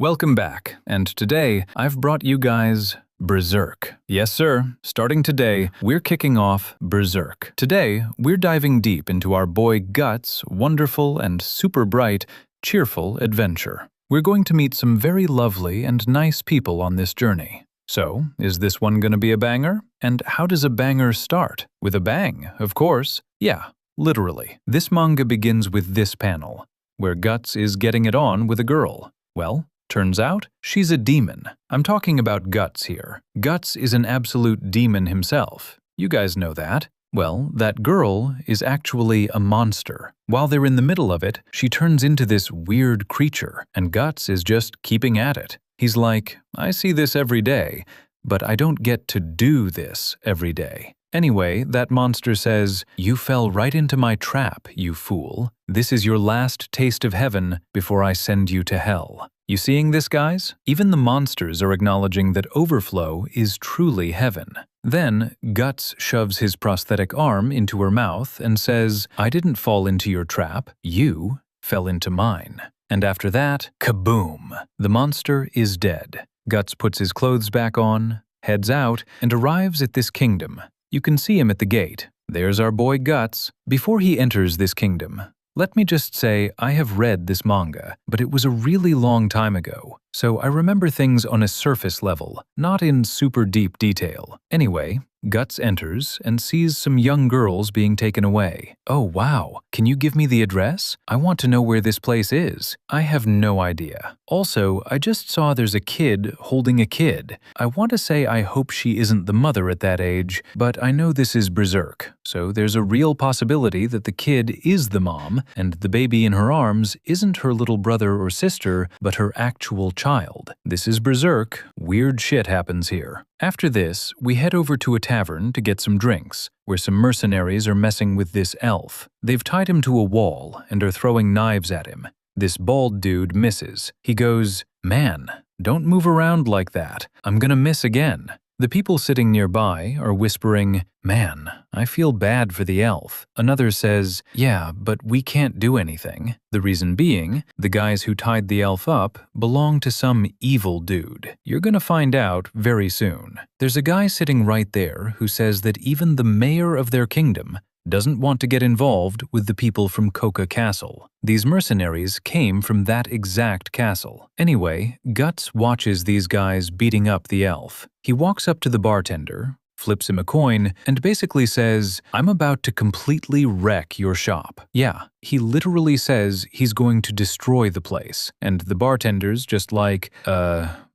Welcome back, and today I've brought you guys Berserk. Yes sir, starting today, we're kicking off Berserk. Today, we're diving deep into our boy Guts' wonderful and super bright, cheerful adventure. We're going to meet some very lovely and nice people on this journey. So, is this one gonna be a banger? And how does a banger start? With a bang, of course. Yeah, literally. This manga begins with this panel, where Guts is getting it on with a girl. Well, turns out, she's a demon. I'm talking about Guts here. Guts is an absolute demon himself. You guys know that. Well, that girl is actually a monster. While they're in the middle of it, she turns into this weird creature, and Guts is just keeping at it. He's like, I see this every day, but I don't get to do this every day. Anyway, that monster says, "You fell right into my trap, you fool. This is your last taste of heaven before I send you to hell." You seeing this, guys? Even the monsters are acknowledging that overflow is truly heaven. Then, Guts shoves his prosthetic arm into her mouth and says, "I didn't fall into your trap, you fell into mine." And after that, kaboom! The monster is dead. Guts puts his clothes back on, heads out, and arrives at this kingdom. You can see him at the gate. There's our boy Guts. Before he enters this kingdom, let me just say I have read this manga, but it was a really long time ago, so I remember things on a surface level, not in super deep detail. Anyway, Guts enters and sees some young girls being taken away. Oh wow, can you give me the address? I want to know where this place is. I have no idea. Also, I just saw there's a kid holding a kid. I want to say I hope she isn't the mother at that age, but I know this is Berserk, so there's a real possibility that the kid is the mom, and the baby in her arms isn't her little brother or sister, but her actual child. This is Berserk. Weird shit happens here. After this, we head over to a tavern to get some drinks, where some mercenaries are messing with this elf. They've tied him to a wall and are throwing knives at him. This bald dude misses. He goes, "Man, don't move around like that. I'm gonna miss again." The people sitting nearby are whispering, "Man, I feel bad for the elf." Another says, "Yeah, but we can't do anything." The reason being, the guys who tied the elf up belong to some evil dude. You're gonna find out very soon. There's a guy sitting right there who says that even the mayor of their kingdom doesn't want to get involved with the people from Coca Castle. These mercenaries came from that exact castle. Anyway, Guts watches these guys beating up the elf. He walks up to the bartender, flips him a coin, and basically says, "I'm about to completely wreck your shop." Yeah, he literally says he's going to destroy the place. And the bartender's just like,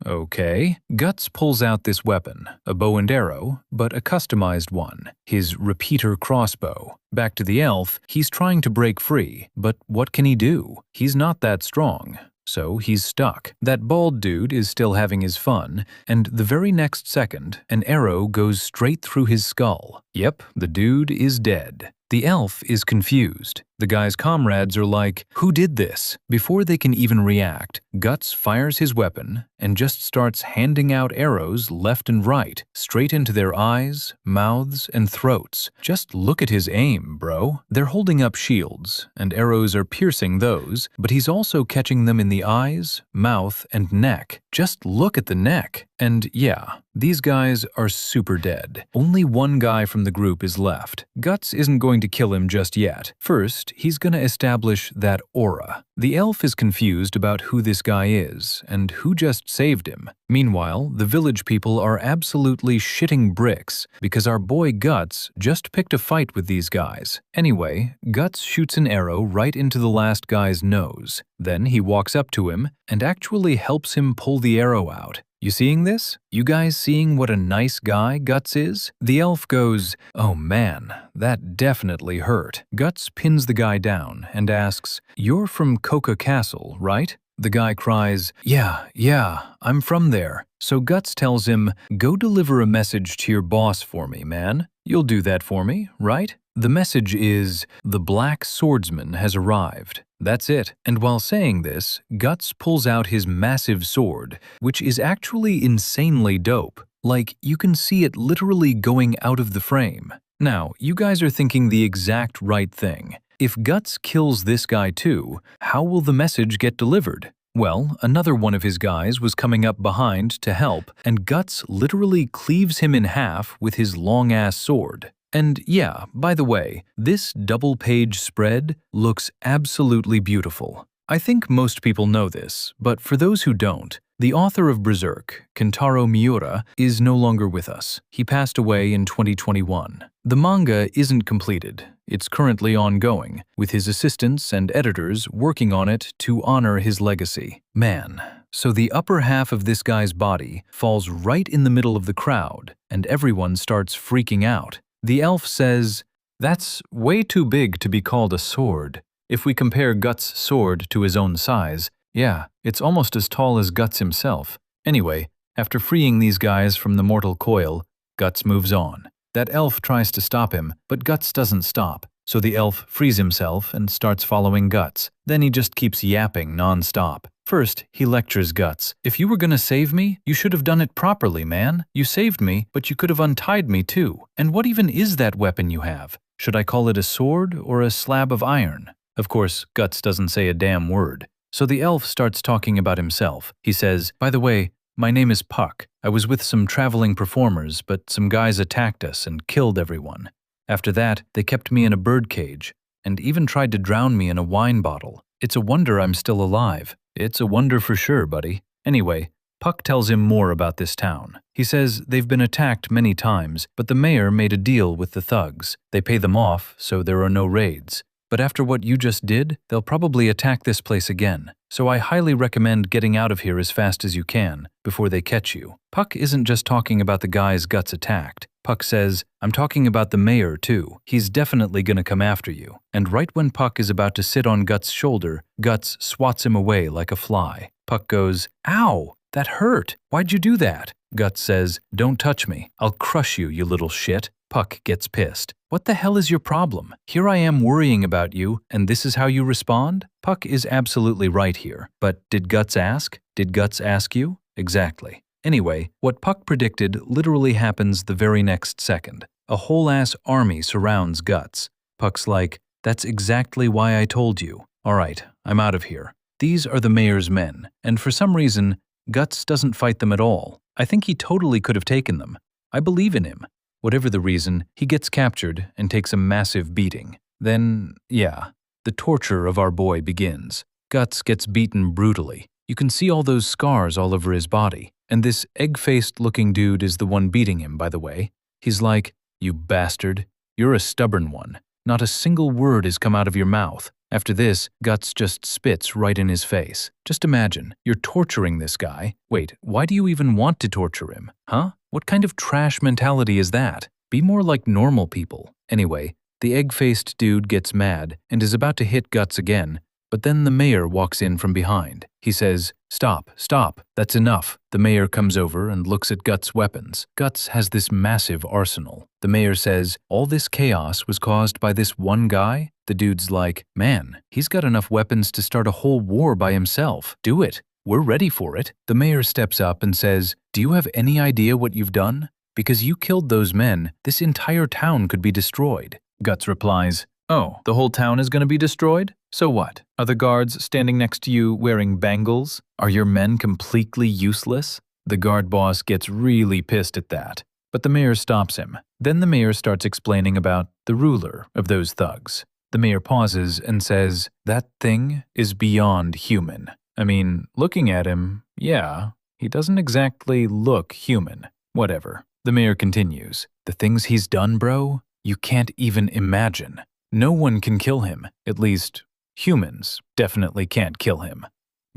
okay. Guts pulls out this weapon, a bow and arrow, but a customized one, his repeater crossbow. Back to the elf, he's trying to break free, but what can he do? He's not that strong. So he's stuck. That bald dude is still having his fun, and the very next second, an arrow goes straight through his skull. Yep, the dude is dead. The elf is confused. The guy's comrades are like, "Who did this?" Before they can even react, Guts fires his weapon and just starts handing out arrows left and right, straight into their eyes, mouths, and throats. Just look at his aim, bro. They're holding up shields, and arrows are piercing those, but he's also catching them in the eyes, mouth, and neck. Just look at the neck. And yeah, these guys are super dead. Only one guy from the group is left. Guts isn't going to kill him just yet. First, he's gonna establish that aura. The elf is confused about who this guy is and who just saved him. Meanwhile, the village people are absolutely shitting bricks because our boy Guts just picked a fight with these guys. Anyway, Guts shoots an arrow right into the last guy's nose. Then he walks up to him and actually helps him pull the arrow out. You seeing this? You guys seeing what a nice guy Guts is? The elf goes, "Oh man, that definitely hurt." Guts pins the guy down and asks, "You're from Coca Castle, right?" The guy cries, Yeah, I'm from there." So Guts tells him, "Go deliver a message to your boss for me, man. You'll do that for me, right?" The message is, "The Black Swordsman has arrived." That's it. And while saying this, Guts pulls out his massive sword, which is actually insanely dope. Like, you can see it literally going out of the frame. Now, you guys are thinking the exact right thing. If Guts kills this guy too, how will the message get delivered? Well, another one of his guys was coming up behind to help, and Guts literally cleaves him in half with his long-ass sword. And yeah, by the way, this double-page spread looks absolutely beautiful. I think most people know this, but for those who don't, the author of Berserk, Kentaro Miura, is no longer with us. He passed away in 2021. The manga isn't completed. It's currently ongoing, with his assistants and editors working on it to honor his legacy. Man, so the upper half of this guy's body falls right in the middle of the crowd, and everyone starts freaking out. The elf says, "That's way too big to be called a sword. If we compare Guts' sword to his own size, yeah, it's almost as tall as Guts himself." Anyway, after freeing these guys from the mortal coil, Guts moves on. That elf tries to stop him, but Guts doesn't stop, so the elf frees himself and starts following Guts. Then he just keeps yapping non-stop. First, he lectures Guts. "If you were gonna save me, you should have done it properly, man. You saved me, but you could have untied me too. And what even is that weapon you have? Should I call it a sword or a slab of iron?" Of course, Guts doesn't say a damn word. So the elf starts talking about himself. He says, "By the way, my name is Puck. I was with some traveling performers, but some guys attacked us and killed everyone. After that, they kept me in a birdcage and even tried to drown me in a wine bottle. It's a wonder I'm still alive. It's a wonder for sure, buddy." Anyway, Puck tells him more about this town. He says they've been attacked many times, but the mayor made a deal with the thugs. They pay them off, so there are no raids. But after what you just did, they'll probably attack this place again. So I highly recommend getting out of here as fast as you can, before they catch you. Puck isn't just talking about the guys Guts attacked. Puck says, "I'm talking about the mayor too. He's definitely gonna come after you." And right when Puck is about to sit on Guts' shoulder, Guts swats him away like a fly. Puck goes, "Ow! That hurt! Why'd you do that?" Guts says, "Don't touch me. I'll crush you, you little shit." Puck gets pissed. "What the hell is your problem? Here I am worrying about you, and this is how you respond?" Puck is absolutely right here. But did Guts ask? Did Guts ask you? Exactly. Anyway, what Puck predicted literally happens the very next second. A whole-ass army surrounds Guts. Puck's like, "That's exactly why I told you. All right, I'm out of here." These are the mayor's men, and for some reason, Guts doesn't fight them at all. I think he totally could have taken them. I believe in him. Whatever the reason, he gets captured and takes a massive beating. Then, yeah, the torture of our boy begins. Guts gets beaten brutally. You can see all those scars all over his body. And this egg-faced looking dude is the one beating him, by the way. He's like, "You bastard. You're a stubborn one. Not a single word has come out of your mouth." After this, Guts just spits right in his face. Just imagine, you're torturing this guy. Wait, why do you even want to torture him? Huh? What kind of trash mentality is that? Be more like normal people. Anyway, the egg-faced dude gets mad and is about to hit Guts again, but then the mayor walks in from behind. He says, "Stop, stop, that's enough." The mayor comes over and looks at Guts' weapons. Guts has this massive arsenal. The mayor says, "All this chaos was caused by this one guy?" The dude's like, "Man, he's got enough weapons to start a whole war by himself. Do it. We're ready for it." The mayor steps up and says, "Do you have any idea what you've done? Because you killed those men, this entire town could be destroyed." Guts replies, "Oh, the whole town is going to be destroyed? So what? Are the guards standing next to you wearing bangles? Are your men completely useless?" The guard boss gets really pissed at that, but the mayor stops him. Then the mayor starts explaining about the ruler of those thugs. The mayor pauses and says, "That thing is beyond human. I mean, looking at him, yeah, he doesn't exactly look human. Whatever." The mayor continues, "The things he's done, bro, you can't even imagine. No one can kill him, at least humans definitely can't kill him."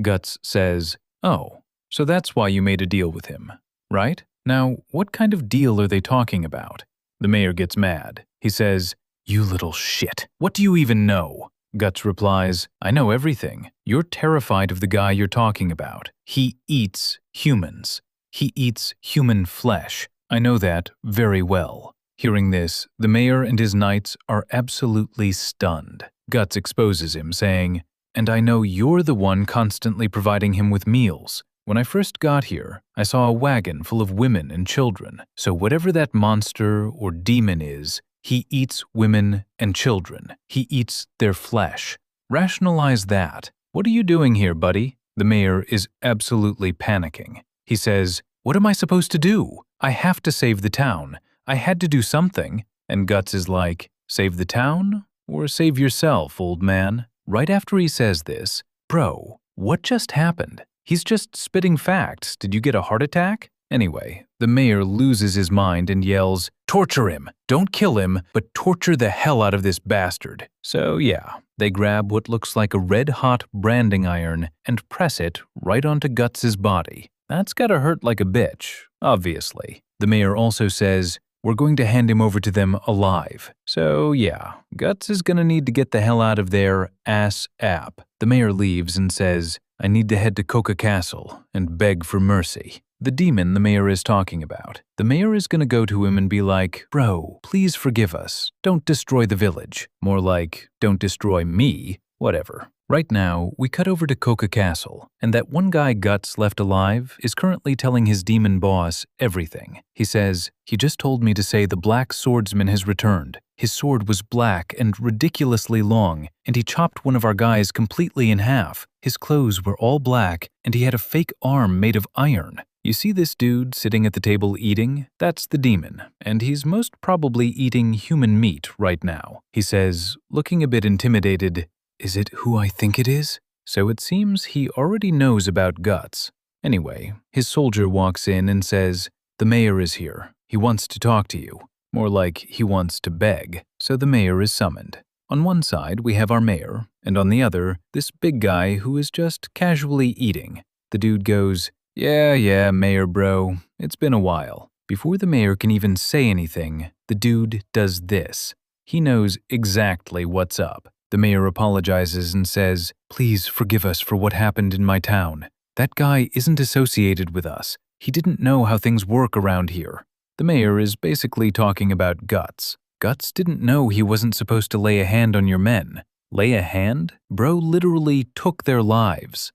Guts says, "Oh, so that's why you made a deal with him, right? Now, what kind of deal are they talking about?" The mayor gets mad. He says, "You little shit, what do you even know?" Guts replies, "I know everything. You're terrified of the guy you're talking about. He eats humans. He eats human flesh. I know that very well." Hearing this, the mayor and his knights are absolutely stunned. Guts exposes him, saying, "And I know you're the one constantly providing him with meals. When I first got here, I saw a wagon full of women and children. So whatever that monster or demon is, he eats women and children. He eats their flesh. Rationalize that. What are you doing here, buddy? The mayor is absolutely panicking. He says, "What am I supposed to do? I have to save the town. I had to do something." And Guts is like, "Save the town? Or save yourself, old man?" Right after he says this, "Bro, what just happened? He's just spitting facts. Did you get a heart attack?" Anyway, the mayor loses his mind and yells, "Torture him! Don't kill him, but torture the hell out of this bastard." So yeah, they grab what looks like a red-hot branding iron and press it right onto Guts' body. That's gotta hurt like a bitch, obviously. The mayor also says, "We're going to hand him over to them alive." So yeah, Guts is gonna need to get the hell out of there ASAP. The mayor leaves and says, "I need to head to Coca Castle and beg for mercy." The demon the mayor is talking about. The mayor is gonna go to him and be like, "Bro, please forgive us. Don't destroy the village." More like, "Don't destroy me." Whatever. Right now, we cut over to Coca Castle, and that one guy Guts left alive is currently telling his demon boss everything. He says, "He just told me to say the Black Swordsman has returned. His sword was black and ridiculously long, and he chopped one of our guys completely in half. His clothes were all black, and he had a fake arm made of iron." You see this dude sitting at the table eating? That's the demon, and he's most probably eating human meat right now. He says, looking a bit intimidated, "Is it who I think it is?" So it seems he already knows about Guts. Anyway, his soldier walks in and says, "The mayor is here. He wants to talk to you." More like he wants to beg. So the mayor is summoned. On one side, we have our mayor, and on the other, this big guy who is just casually eating. The dude goes, Yeah, mayor bro, it's been a while." Before the mayor can even say anything, the dude does this. He knows exactly what's up. The mayor apologizes and says, "Please forgive us for what happened in my town. That guy isn't associated with us. He didn't know how things work around here." The mayor is basically talking about Guts. Guts didn't know he wasn't supposed to lay a hand on your men. Lay a hand? Bro literally took their lives.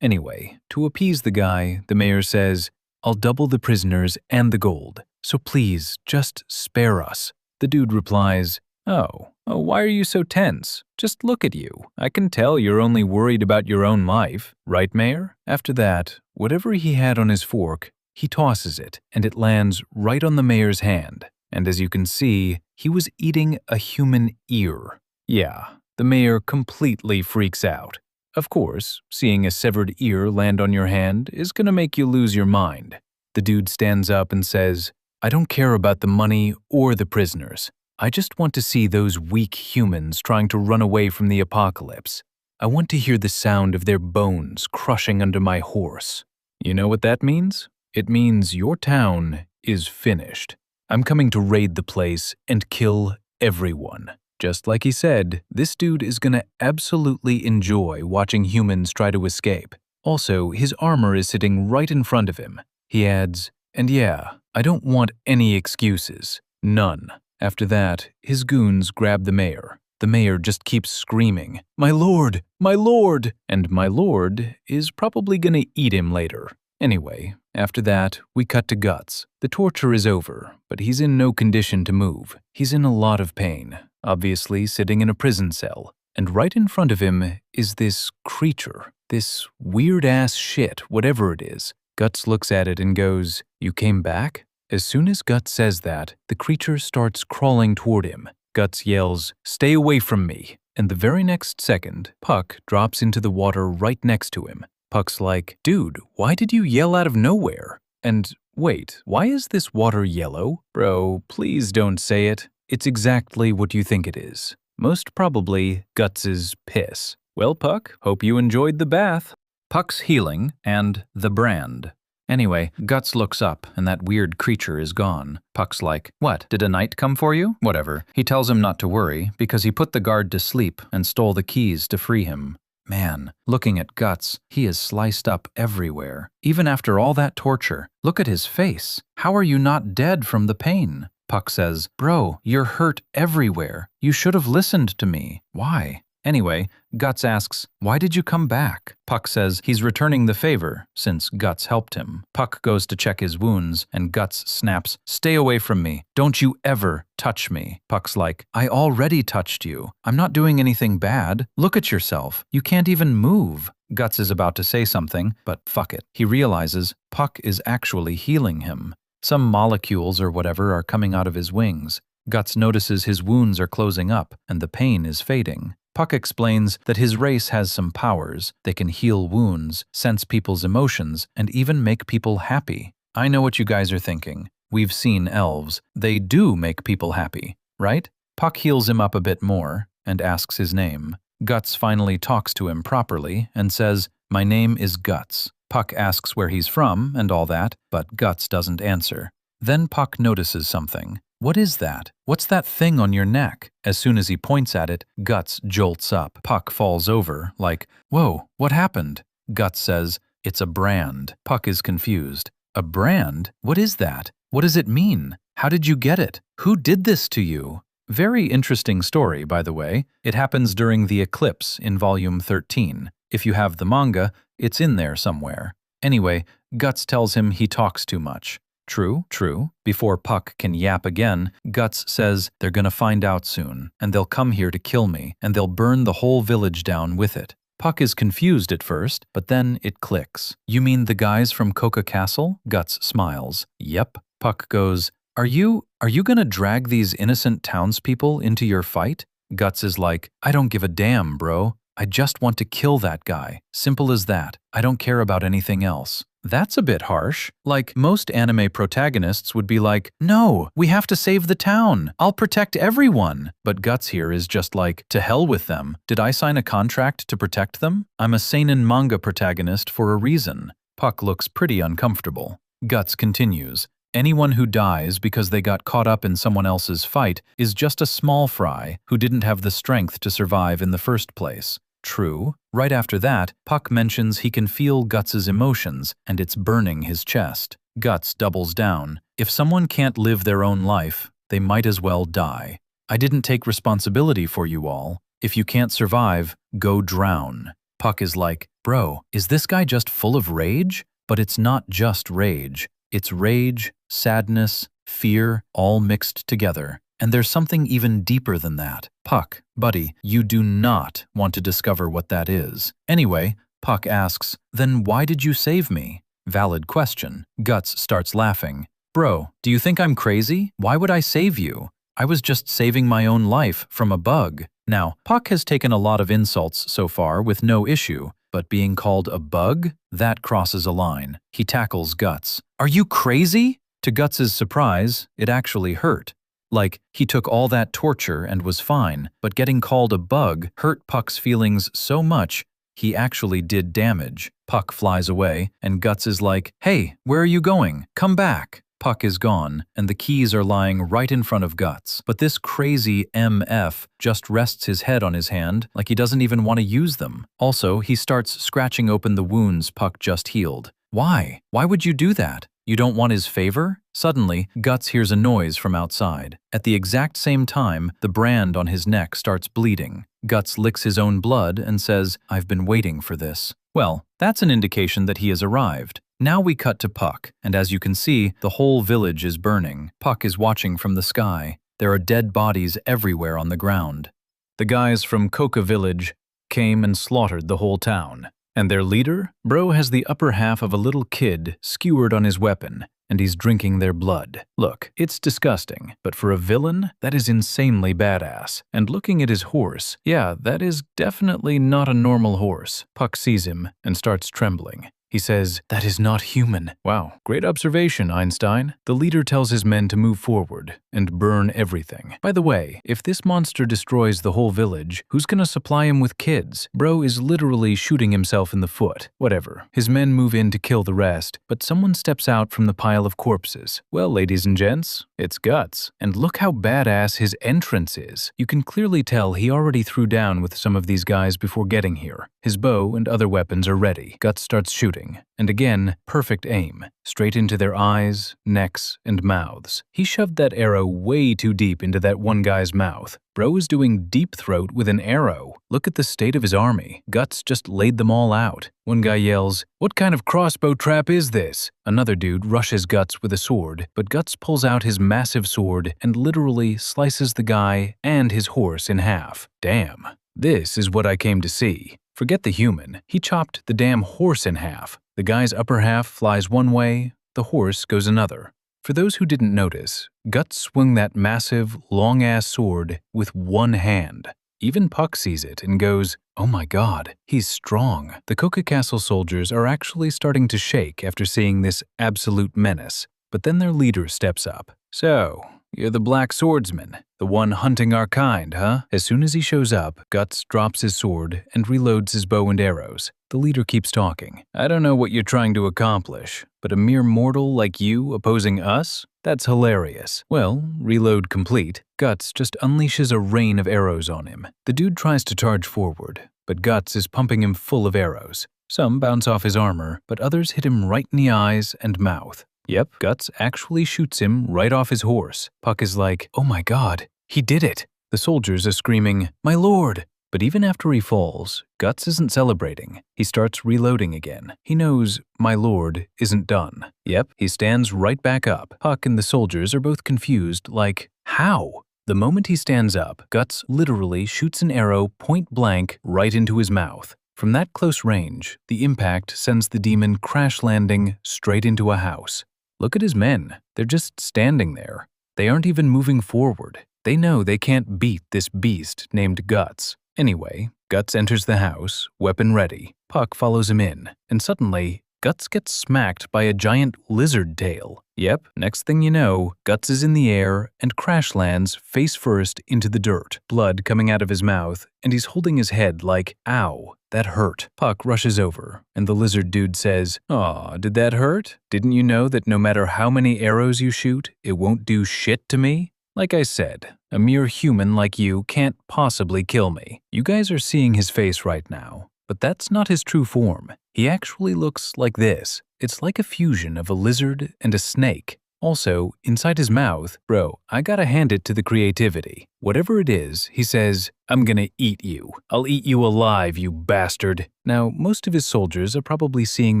Anyway, to appease the guy, the mayor says, "I'll double the prisoners and the gold, so please, just spare us." The dude replies, Oh, why are you so tense? Just look at you. I can tell you're only worried about your own life, right, mayor?" After that, whatever he had on his fork, he tosses it, and it lands right on the mayor's hand. And as you can see, he was eating a human ear. Yeah, the mayor completely freaks out. Of course, seeing a severed ear land on your hand is gonna make you lose your mind. The dude stands up and says, "I don't care about the money or the prisoners. I just want to see those weak humans trying to run away from the apocalypse. I want to hear the sound of their bones crushing under my horse." You know what that means? It means your town is finished. I'm coming to raid the place and kill everyone. Just like he said, this dude is gonna absolutely enjoy watching humans try to escape. Also, his armor is sitting right in front of him. He adds, "And yeah, I don't want any excuses. None." After that, his goons grab the mayor. The mayor just keeps screaming, "My lord! My lord!" And my lord is probably gonna eat him later. Anyway, after that, we cut to Guts. The torture is over, but he's in no condition to move. He's in a lot of pain, obviously sitting in a prison cell. And right in front of him is this creature, this weird-ass shit, whatever it is. Guts looks at it and goes, "You came back?" As soon as Guts says that, the creature starts crawling toward him. Guts yells, "Stay away from me." And the very next second, Puck drops into the water right next to him. Puck's like, "Dude, why did you yell out of nowhere? And wait, why is this water yellow?" Bro, please don't say it. It's exactly what you think it is. Most probably Guts' piss. Well, Puck, hope you enjoyed the bath. Puck's healing and the brand. Anyway, Guts looks up and that weird creature is gone. Puck's like, "What, did a knight come for you?" Whatever. He tells him not to worry because he put the guard to sleep and stole the keys to free him. Man, looking at Guts, he is sliced up everywhere. Even after all that torture, look at his face. How are you not dead from the pain? Puck says, "Bro, you're hurt everywhere. You should have listened to me." Why? Anyway, Guts asks, "Why did you come back?" Puck says he's returning the favor, since Guts helped him. Puck goes to check his wounds, and Guts snaps, "Stay away from me. Don't you ever touch me." Puck's like, "I already touched you. I'm not doing anything bad. Look at yourself. You can't even move." Guts is about to say something, but fuck it. He realizes Puck is actually healing him. Some molecules or whatever are coming out of his wings. Guts notices his wounds are closing up, and the pain is fading. Puck explains that his race has some powers. They can heal wounds, sense people's emotions, and even make people happy. I know what you guys are thinking. We've seen elves. They do make people happy, right? Puck heals him up a bit more and asks his name. Guts finally talks to him properly and says, "My name is Guts." Puck asks where he's from and all that, but Guts doesn't answer. Then Puck notices something. "What is that? What's that thing on your neck?" As soon as he points at it, Guts jolts up. Puck falls over, like, "Whoa, what happened?" Guts says, "It's a brand." Puck is confused. "A brand? What is that? What does it mean? How did you get it? Who did this to you?" Very interesting story, by the way. It happens during the Eclipse in Volume 13. If you have the manga, it's in there somewhere. Anyway, Guts tells him he talks too much. True, true. Before Puck can yap again, Guts says they're gonna find out soon, and they'll come here to kill me, and they'll burn the whole village down with it. Puck is confused at first, but then it clicks. "You mean the guys from Coca Castle?" Guts smiles. "Yep." Puck goes, Are you gonna drag these innocent townspeople into your fight?" Guts is like, "I don't give a damn, bro. I just want to kill that guy. Simple as that. I don't care about anything else." That's a bit harsh. Like, most anime protagonists would be like, "No, we have to save the town. I'll protect everyone." But Guts here is just like, "To hell with them. Did I sign a contract to protect them? I'm a seinen manga protagonist for a reason." Puck looks pretty uncomfortable. Guts continues, "Anyone who dies because they got caught up in someone else's fight is just a small fry who didn't have the strength to survive in the first place." True. Right after that, Puck mentions he can feel Guts's emotions and it's burning his chest. Guts doubles down. "If someone can't live their own life, they might as well die. I didn't take responsibility for you all. If you can't survive, go drown." Puck is like, "Bro, is this guy just full of rage?" But it's not just rage. It's rage, sadness, fear, all mixed together. And there's something even deeper than that. Puck, buddy, you do not want to discover what that is. Anyway, Puck asks, "Then why did you save me?" Valid question. Guts starts laughing. "Bro, do you think I'm crazy? Why would I save you? I was just saving my own life from a bug." Now, Puck has taken a lot of insults so far with no issue, but being called a bug? That crosses a line. He tackles Guts. "Are you crazy?" To Guts's surprise, it actually hurt. Like, he took all that torture and was fine, but getting called a bug hurt Puck's feelings so much, he actually did damage. Puck flies away, and Guts is like, "Hey, where are you going? Come back." Puck is gone, and the keys are lying right in front of Guts. But this crazy MF just rests his head on his hand like he doesn't even want to use them. Also, he starts scratching open the wounds Puck just healed. Why? Why would you do that? You don't want his favor? Suddenly, Guts hears a noise from outside. At the exact same time, the brand on his neck starts bleeding. Guts licks his own blood and says, "I've been waiting for this." Well, that's an indication that he has arrived. Now we cut to Puck, and as you can see, the whole village is burning. Puck is watching from the sky. There are dead bodies everywhere on the ground. The guys from Coca Village came and slaughtered the whole town. And their leader? Bro has the upper half of a little kid skewered on his weapon, and he's drinking their blood. Look, it's disgusting, but for a villain, that is insanely badass. And looking at his horse, yeah, that is definitely not a normal horse. Puck sees him and starts trembling. He says, "That is not human." Wow, great observation, Einstein. The leader tells his men to move forward and burn everything. By the way, if this monster destroys the whole village, who's gonna supply him with kids? Bro is literally shooting himself in the foot. Whatever. His men move in to kill the rest, but someone steps out from the pile of corpses. Well, ladies and gents, it's Guts. And look how badass his entrance is. You can clearly tell he already threw down with some of these guys before getting here. His bow and other weapons are ready. Guts starts shooting. shooting, and again, perfect aim, straight into their eyes, necks, and mouths. He shoved that arrow way too deep into that one guy's mouth. Bro is doing deep throat with an arrow. Look at the state of his army. Guts just laid them all out. One guy yells, "What kind of crossbow trap is this?" Another dude rushes Guts with a sword, but Guts pulls out his massive sword and literally slices the guy and his horse in half. Damn. This is what I came to see. Forget the human. He chopped the damn horse in half. The guy's upper half flies one way, the horse goes another. For those who didn't notice, Guts swung that massive, long-ass sword with one hand. Even Puck sees it and goes, "Oh my god, he's strong." The Coca Castle soldiers are actually starting to shake after seeing this absolute menace, but then their leader steps up. "So, you're the Black Swordsman, the one hunting our kind, huh?" As soon as he shows up, Guts drops his sword and reloads his bow and arrows. The leader keeps talking. "I don't know what you're trying to accomplish, but a mere mortal like you opposing us? That's hilarious." Well, reload complete. Guts just unleashes a rain of arrows on him. The dude tries to charge forward, but Guts is pumping him full of arrows. Some bounce off his armor, but others hit him right in the eyes and mouth. Yep, Guts actually shoots him right off his horse. Puck is like, "Oh my god, he did it." The soldiers are screaming, "My lord!" But even after he falls, Guts isn't celebrating. He starts reloading again. He knows "my lord" isn't done. Yep, he stands right back up. Puck and the soldiers are both confused, like, how? The moment he stands up, Guts literally shoots an arrow point blank right into his mouth. From that close range, the impact sends the demon crash landing straight into a house. Look at his men. They're just standing there. They aren't even moving forward. They know they can't beat this beast named Guts. Anyway, Guts enters the house, weapon ready. Puck follows him in, and suddenly, Guts gets smacked by a giant lizard tail. Yep, next thing you know, Guts is in the air and crash lands face first into the dirt, blood coming out of his mouth, and he's holding his head like, "Ow, that hurt." Puck rushes over, and the lizard dude says, "Aw, did that hurt? Didn't you know that no matter how many arrows you shoot, it won't do shit to me? Like I said, a mere human like you can't possibly kill me." You guys are seeing his face right now, but that's not his true form. He actually looks like this. It's like a fusion of a lizard and a snake. Also, inside his mouth, bro, I gotta hand it to the creativity. Whatever it is, he says, "I'm gonna eat you. I'll eat you alive, you bastard." Now, most of his soldiers are probably seeing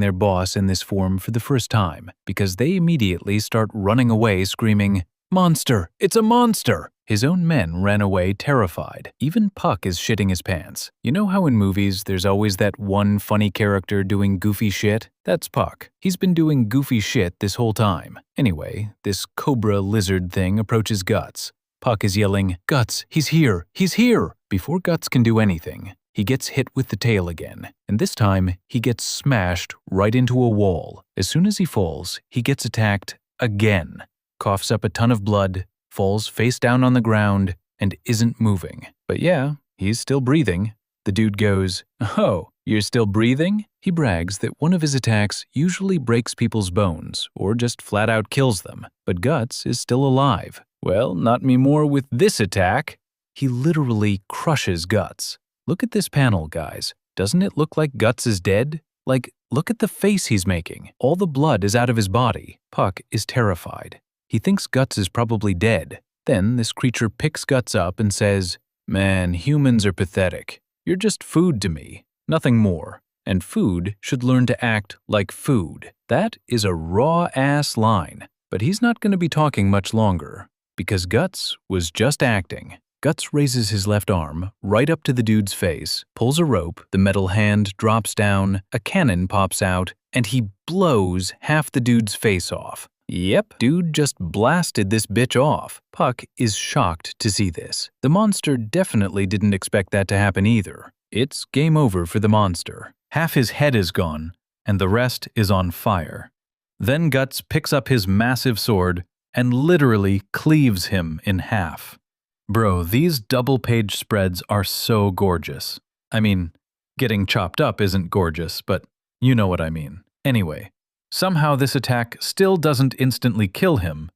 their boss in this form for the first time, because they immediately start running away screaming, "Monster! It's a monster!" His own men ran away terrified. Even Puck is shitting his pants. You know how in movies there's always that one funny character doing goofy shit? That's Puck. He's been doing goofy shit this whole time. Anyway, this cobra lizard thing approaches Guts. Puck is yelling, "Guts, he's here! He's here!" Before Guts can do anything, he gets hit with the tail again, and this time he gets smashed right into a wall. As soon as he falls, he gets attacked again, coughs up a ton of blood, falls face down on the ground, and isn't moving. But yeah, he's still breathing. The dude goes, "Oh, you're still breathing?" He brags that one of his attacks usually breaks people's bones, or just flat out kills them, but Guts is still alive. Well, not me more with this attack. He literally crushes Guts. Look at this panel, guys. Doesn't it look like Guts is dead? Like, look at the face he's making. All the blood is out of his body. Puck is terrified. He thinks Guts is probably dead. Then this creature picks Guts up and says, "Man, humans are pathetic. You're just food to me, nothing more. And food should learn to act like food." That is a raw-ass line. But he's not going to be talking much longer, because Guts was just acting. Guts raises his left arm right up to the dude's face, pulls a rope, the metal hand drops down, a cannon pops out, and he blows half the dude's face off. Yep, dude just blasted this bitch off. Puck is shocked to see this. The monster definitely didn't expect that to happen either. It's game over for the monster. Half his head is gone, and the rest is on fire. Then Guts picks up his massive sword and literally cleaves him in half. Bro, these double-page spreads are so gorgeous. I mean, getting chopped up isn't gorgeous, but you know what I mean. Anyway, somehow this attack still doesn't instantly kill him,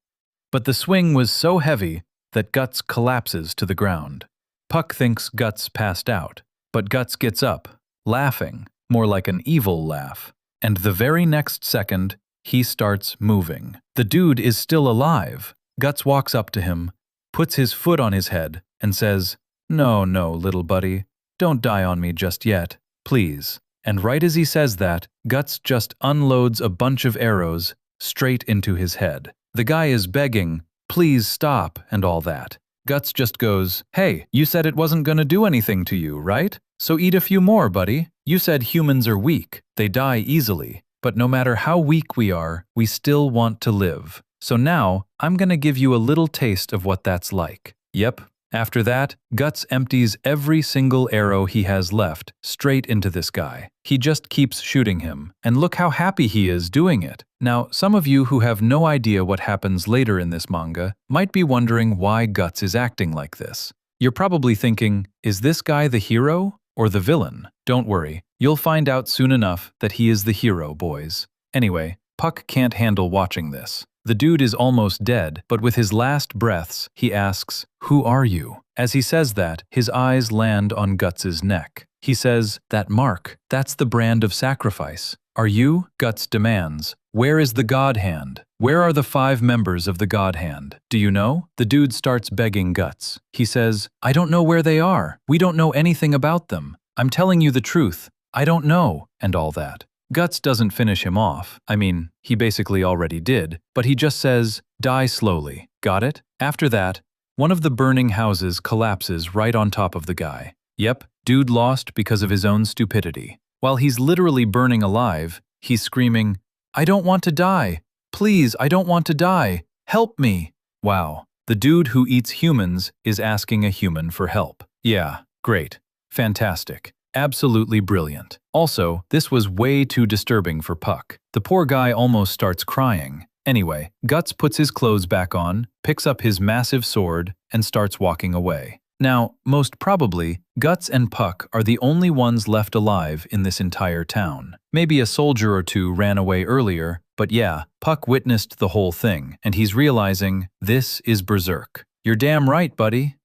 but the swing was so heavy that Guts collapses to the ground. Puck thinks Guts passed out, but Guts gets up, laughing, more like an evil laugh. And the very next second, he starts moving. The dude is still alive. Guts walks up to him, puts his foot on his head, and says, "No, no, little buddy. Don't die on me just yet, please." And right as he says that, Guts just unloads a bunch of arrows straight into his head. The guy is begging, "Please stop," and all that. Guts just goes, "Hey, you said it wasn't gonna do anything to you, right? So eat a few more, buddy. You said humans are weak. They die easily. But no matter how weak we are, we still want to live. So now, I'm gonna give you a little taste of what that's like." Yep. After that, Guts empties every single arrow he has left straight into this guy. He just keeps shooting him, and look how happy he is doing it. Now, some of you who have no idea what happens later in this manga might be wondering why Guts is acting like this. You're probably thinking, is this guy the hero or the villain? Don't worry, you'll find out soon enough that he is the hero, boys. Anyway, Puck can't handle watching this. The dude is almost dead, but with his last breaths, he asks, "Who are you?" As he says that, his eyes land on Guts's neck. He says, "That mark, that's the brand of sacrifice. Are you?" Guts demands, "Where is the God Hand? Where are the 5 members of the God Hand? Do you know?" The dude starts begging Guts. He says, "I don't know where they are. We don't know anything about them. I'm telling you the truth. I don't know," and all that. Guts doesn't finish him off. I mean, he basically already did, but he just says, "Die slowly." Got it? After that, one of the burning houses collapses right on top of the guy. Yep, dude lost because of his own stupidity. While he's literally burning alive, he's screaming, "I don't want to die. Please, I don't want to die. Help me." Wow, the dude who eats humans is asking a human for help. Yeah, great. Fantastic. Absolutely brilliant. Also, this was way too disturbing for Puck. The poor guy almost starts crying. Anyway, Guts puts his clothes back on, picks up his massive sword, and starts walking away. Now, most probably, Guts and Puck are the only ones left alive in this entire town. Maybe a soldier or two ran away earlier, but yeah, Puck witnessed the whole thing, and he's realizing, this is Berserk. You're damn right, buddy.